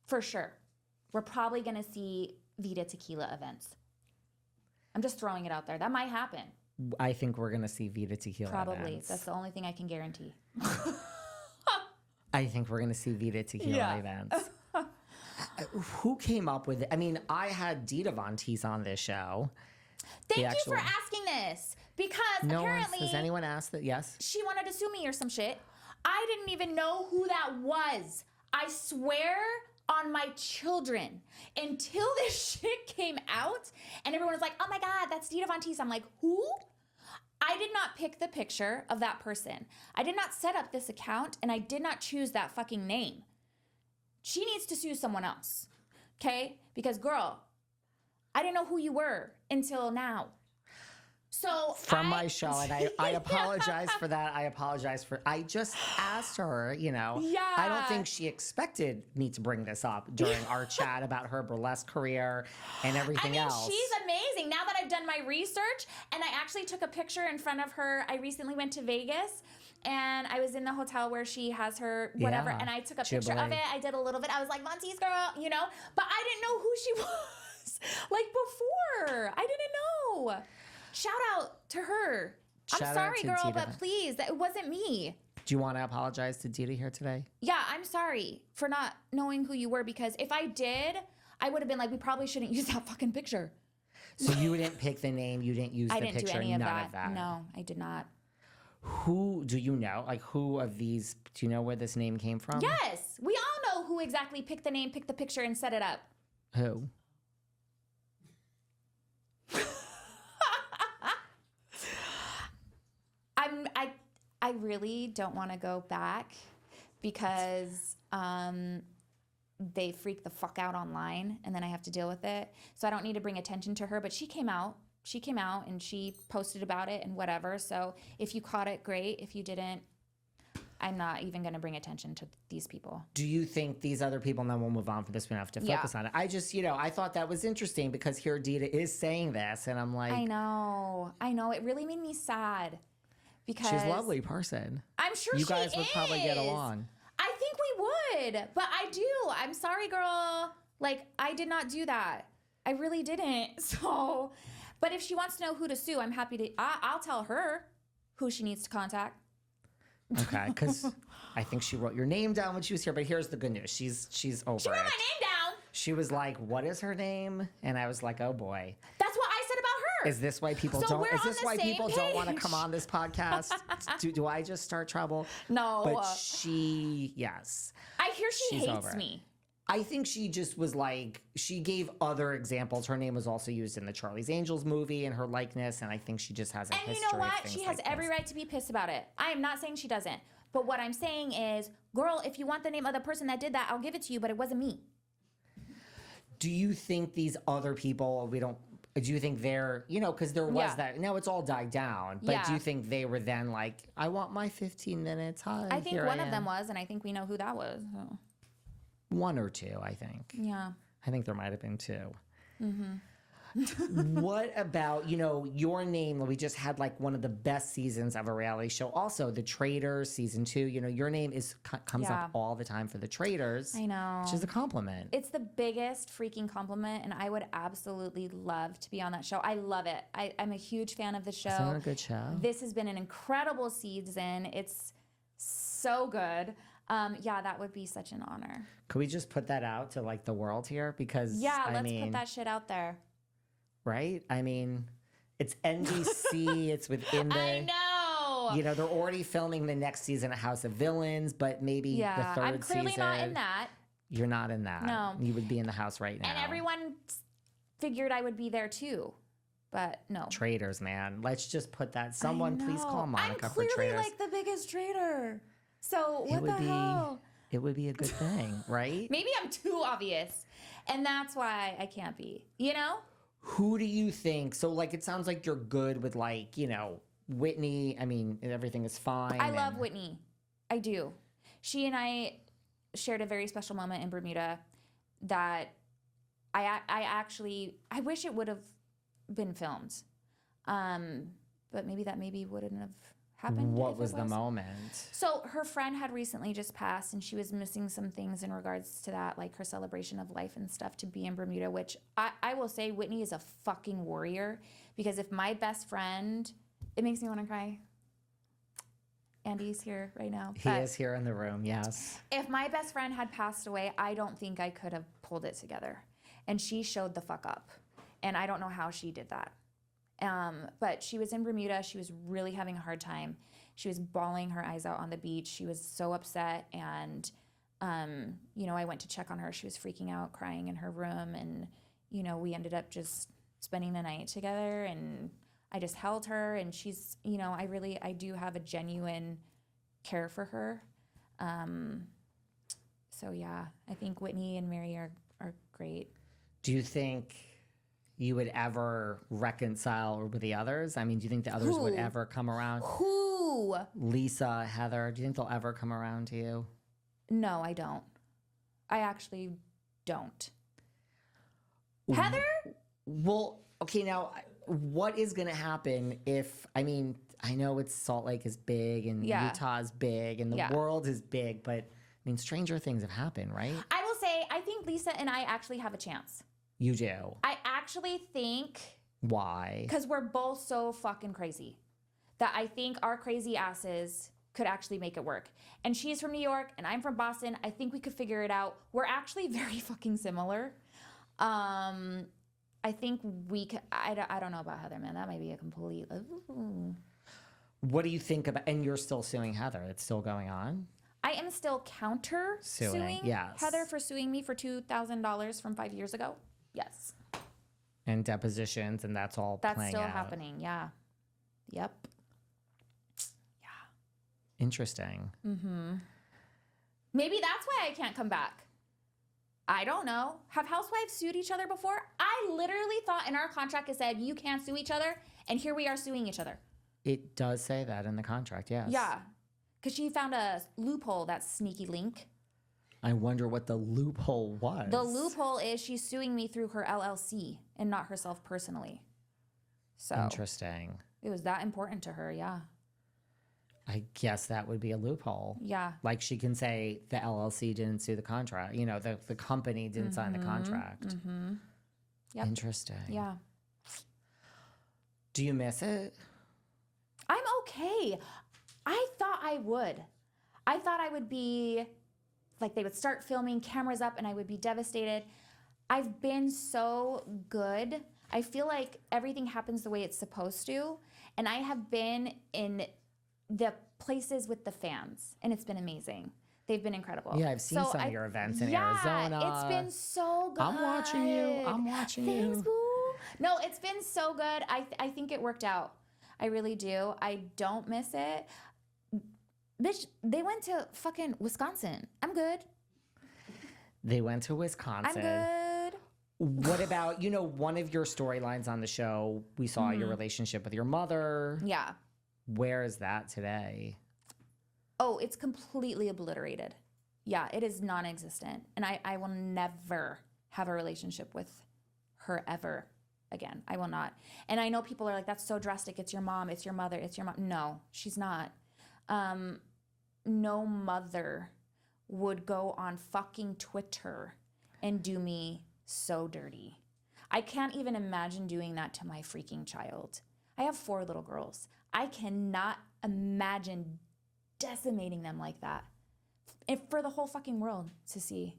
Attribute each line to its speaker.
Speaker 1: for sure. We're probably going to see Vida Tequila events. I'm just throwing it out there. That might happen.
Speaker 2: I think we're going to see Vida Tequila
Speaker 1: Probably.
Speaker 2: events.
Speaker 1: That's the only thing I can guarantee.
Speaker 2: I think we're going to see Vida Tequila events. Who came up with it? I mean, I had Dita Von Teese on this show.
Speaker 1: Thank you for asking this. Because apparently...
Speaker 2: Has anyone asked that? Yes?
Speaker 1: She wanted to sue me or some shit. I didn't even know who that was. I swear on my children. Until this shit came out and everyone was like, oh my God, that's Dita Von Teese. I'm like, who? I did not pick the picture of that person. I did not set up this account and I did not choose that fucking name. She needs to sue someone else. Okay? Because girl, I didn't know who you were until now. So
Speaker 2: from my show, and I apologize for that. I just asked her, you know.
Speaker 1: Yeah.
Speaker 2: I don't think she expected me to bring this up during our chat about her burlesque career and everything else.
Speaker 1: She's amazing. Now that I've done my research, and I actually took a picture in front of her. I recently went to Vegas, and I was in the hotel where she has her whatever, and I took a picture of it. I did a little bit. I was like, Von Teese girl, you know. But I didn't know who she was, like, before. I didn't know. Shout out to her. I'm sorry, girl,
Speaker 2: Dita.
Speaker 1: but please, it wasn't me.
Speaker 2: Do you want to apologize to Dita here today?
Speaker 1: Yeah, I'm sorry for not knowing who you were, because if I did, I would have been like, we probably shouldn't use that fucking picture.
Speaker 2: So you didn't pick the name, you didn't use the picture,
Speaker 1: I didn't do any of
Speaker 2: none of that.
Speaker 1: No, I did not.
Speaker 2: Who do you know? Like, who of these, do you know where this name came from?
Speaker 1: Yes, we all know who exactly picked the name, picked the picture, and set it up.
Speaker 2: Who?
Speaker 1: I really don't want to go back because they freak the fuck out online and then I have to deal with it. So I don't need to bring attention to her, but she came out and she posted about it and whatever. So if you caught it, great. If you didn't, I'm not even going to bring attention to these people.
Speaker 2: Do you think these other people, and then we'll move on from this, we don't have to focus on it. I just, you know, I thought that was interesting because here Dita is saying this and I'm like.
Speaker 1: I know. It really made me sad. Because
Speaker 2: she's a lovely person.
Speaker 1: I'm sure she is.
Speaker 2: You guys would probably get along.
Speaker 1: I think we would, but I do. I'm sorry, girl. Like, I did not do that. I really didn't. So, but if she wants to know who to sue, I'm happy to. I'll tell her who she needs to contact.
Speaker 2: Okay, because I think she wrote your name down when she was here. But here's the good news: she's over it.
Speaker 1: She wrote my name down.
Speaker 2: She was like, "What is her name?" And I was like, "Oh boy."
Speaker 1: That's what I said about her.
Speaker 2: Is this why people don't? Is this why people don't want to come on this podcast? do I just start trouble?
Speaker 1: No.
Speaker 2: But she, yes.
Speaker 1: I hear she hates me.
Speaker 2: I think she just was like, she gave other examples. Her name was also used in the Charlie's Angels movie and her likeness, and I think she just has a history.
Speaker 1: And you know what? She has every right to be pissed about it. I am not saying she doesn't. But what I'm saying is, girl, if you want the name of the person that did that, I'll give it to you, but it wasn't me.
Speaker 2: Do you think these other people, do you think they're, you know, because there was that, now it's all died down, but do you think they were then like, I want my 15 minutes, hi,
Speaker 1: I think one of them was, and I think we know who that was. So.
Speaker 2: One or two, I think.
Speaker 1: Yeah.
Speaker 2: I think there might have been two. Mm-hmm. What about, you know, your name? We just had like one of the best seasons of a reality show. Also, The Traitors season 2. You know, your name comes up all the time for The Traitors.
Speaker 1: I know.
Speaker 2: Which is a compliment.
Speaker 1: It's the biggest freaking compliment, and I would absolutely love to be on that show. I love it. I'm a huge fan of the show.
Speaker 2: Isn't it a good show?
Speaker 1: This has been an incredible season. It's so good. Yeah, that would be such an honor.
Speaker 2: Could we just put that out to like the world here? Because
Speaker 1: let's put that shit out there.
Speaker 2: Right? I mean, it's NBC. It's within the.
Speaker 1: I know.
Speaker 2: You know, they're already filming the next season of House of Villains, but maybe the third season.
Speaker 1: I'm clearly not in that.
Speaker 2: You're not in that.
Speaker 1: No.
Speaker 2: You would be in the house right now.
Speaker 1: And everyone figured I would be there too. But no.
Speaker 2: Traitors, man. Let's just put that. Someone please call Monica for
Speaker 1: I'm
Speaker 2: Traitors.
Speaker 1: clearly like the biggest traitor. So what the hell?
Speaker 2: It would be a good thing, right?
Speaker 1: Maybe I'm too obvious. And that's why I can't be, you know?
Speaker 2: Who do you think? So, like, it sounds like you're good with, like, you know, Whitney. I mean, everything is fine.
Speaker 1: I love Whitney. I do. She and I shared a very special moment in Bermuda that I wish it would have been filmed. But maybe wouldn't have happened.
Speaker 2: What
Speaker 1: if
Speaker 2: was
Speaker 1: it
Speaker 2: the moment?
Speaker 1: So her friend had recently just passed, and she was missing some things in regards to that, like her celebration of life and stuff, to be in Bermuda, which I will say Whitney is a fucking warrior, because if my best friend, it makes me want to cry. Andy's here right now.
Speaker 2: He is here in the room, yes.
Speaker 1: If my best friend had passed away, I don't think I could have pulled it together. And she showed the fuck up. And I don't know how she did that. But she was in Bermuda. She was really having a hard time. She was bawling her eyes out on the beach. She was so upset. And, I went to check on her. She was freaking out, crying in her room. And, we ended up just spending the night together. And I just held her. And she's, I do have a genuine care for her. So, yeah, I think Whitney and Mary are great.
Speaker 2: Do you think you would ever reconcile with the others? I mean, do you think the others would ever come around?
Speaker 1: Who?
Speaker 2: Lisa, Heather, do you think they'll ever come around to you?
Speaker 1: No, I don't. I actually don't. Heather?
Speaker 2: Well, okay, now, what is going to happen if, I know Salt Lake is big and Utah is big and the world is big, but stranger things have happened, right?
Speaker 1: I will say, I think Lisa and I actually have a chance.
Speaker 2: You do?
Speaker 1: I actually think...
Speaker 2: Why?
Speaker 1: Because we're both so fucking crazy that I think our crazy asses could actually make it work. And she's from New York and I'm from Boston. I think we could figure it out. We're actually very fucking similar. I think we could... I don't know about Heather, man. That might be a complete... Ooh.
Speaker 2: What do you think about... And you're still suing Heather. It's still going on?
Speaker 1: I am still suing
Speaker 2: yes.
Speaker 1: Heather for suing me for $2,000 from 5 years ago. Yes.
Speaker 2: And depositions, and that's all
Speaker 1: That's
Speaker 2: playing
Speaker 1: still
Speaker 2: out.
Speaker 1: happening, yeah. Yep. Yeah.
Speaker 2: Interesting.
Speaker 1: Mm-hmm. Maybe that's why I can't come back. I don't know. Have housewives sued each other before? I literally thought in our contract it said you can't sue each other, and here we are suing each other.
Speaker 2: It does say that in the contract, yes.
Speaker 1: Yeah. Because she found a loophole, that sneaky link.
Speaker 2: I wonder what the loophole was.
Speaker 1: The loophole is she's suing me through her LLC and not herself personally. So
Speaker 2: interesting.
Speaker 1: It was that important to her, yeah.
Speaker 2: I guess that would be a loophole.
Speaker 1: Yeah.
Speaker 2: Like she can say the LLC didn't sue the contract. The company didn't sign the contract.
Speaker 1: Mm-hmm. Yep.
Speaker 2: Interesting.
Speaker 1: Yeah.
Speaker 2: Do you miss it?
Speaker 1: I'm okay. I thought I would. I thought I would be... Like they would start filming, cameras up, and I would be devastated. I've been so good. I feel like everything happens the way it's supposed to. And I have been in the places with the fans, and it's been amazing. They've been incredible.
Speaker 2: Yeah, I've seen some of your events in Arizona.
Speaker 1: It's been so good.
Speaker 2: I'm watching you.
Speaker 1: Thanks, boo. No, it's been so good. I think it worked out. I really do. I don't miss it. Bitch, they went to fucking Wisconsin. I'm good.
Speaker 2: They went to Wisconsin.
Speaker 1: I'm good.
Speaker 2: What about, one of your storylines on the show, we saw your relationship with your mother.
Speaker 1: Yeah.
Speaker 2: Where is that today?
Speaker 1: Oh, it's completely obliterated. Yeah, it is non-existent. And I will never have a relationship with her ever again. I will not. And I know people are like, that's so drastic. It's your mom. It's your mother. It's your mom. No, she's not. No mother would go on fucking Twitter and do me so dirty. I can't even imagine doing that to my freaking child. I have 4 little girls. I cannot imagine decimating them like that. And for the whole fucking world to see.